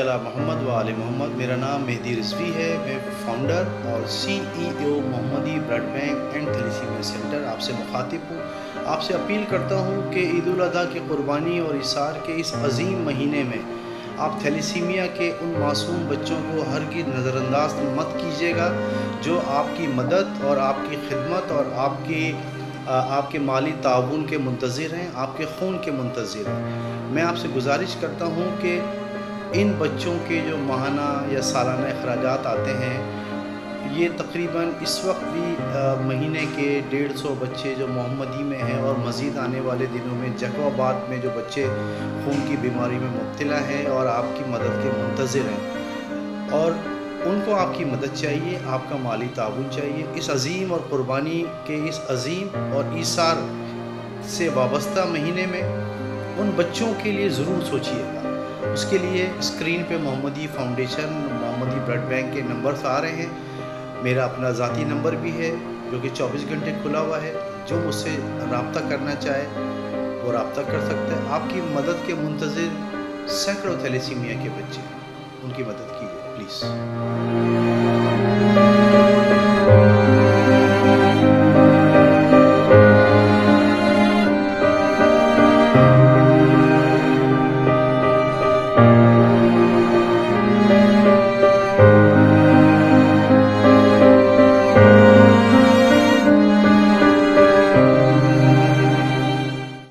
علی محمد و آل محمد۔ میرا نام مہدی رضوی ہے، میں فاؤنڈر اور CEO Muhammadi blood bank and thalassemia centre آپ سے مخاطب ہوں۔ آپ سے اپیل کرتا ہوں کہ عید الاضحیٰ کی قربانی اور اثار کے اس عظیم مہینے میں آپ تھیلیسیمیا کے ان معصوم بچوں کو ہرگز نظر انداز مت کیجیے گا جو آپ کی مدد اور آپ کی خدمت اور آپ کے مالی تعاون کے منتظر ہیں، آپ کے خون کے منتظر ہیں۔ میں آپ سے گزارش کرتا ہوں کہ ان بچوں کے جو ماہانہ یا سالانہ اخراجات آتے ہیں، یہ تقریباً اس وقت بھی مہینے کے 150 بچے جو محمدی میں ہیں اور مزید آنے والے دنوں میں جیکوباد میں جو بچے خون کی بیماری میں مبتلا ہیں اور آپ کی مدد کے منتظر ہیں، اور ان کو آپ کی مدد چاہیے، آپ کا مالی تعاون چاہیے۔ اس عظیم اور قربانی کے اس عظیم اور ایثار سے وابستہ مہینے میں ان بچوں کے لیے ضرور سوچیے گا۔ اس کے لیے اسکرین پہ محمدی فاؤنڈیشن، محمدی بلڈ بینک کے نمبرز آ رہے ہیں۔ میرا اپنا ذاتی نمبر بھی ہے جو کہ 24 گھنٹے کھلا ہوا ہے۔ جو مجھ سے رابطہ کرنا چاہے وہ رابطہ کر سکتا ہے۔ آپ کی مدد کے منتظر سینکڑوں تھیلیسیمیا کے بچے، ان کی مدد کیجیے پلیز۔